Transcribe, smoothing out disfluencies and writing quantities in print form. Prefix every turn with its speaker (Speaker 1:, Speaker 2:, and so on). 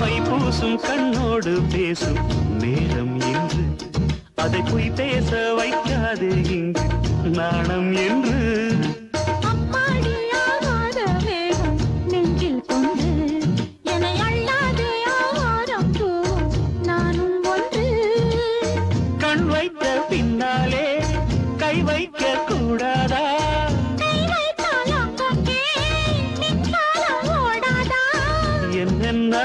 Speaker 1: my பூசும் கண்ணோடு பேசும் நேரம் என்று அதை பொய் பேச வைக்காது இங்கு நாணம் என்று கண் வைத்த பின்னாலே கை வைக்க கூடாதா என்னென்ன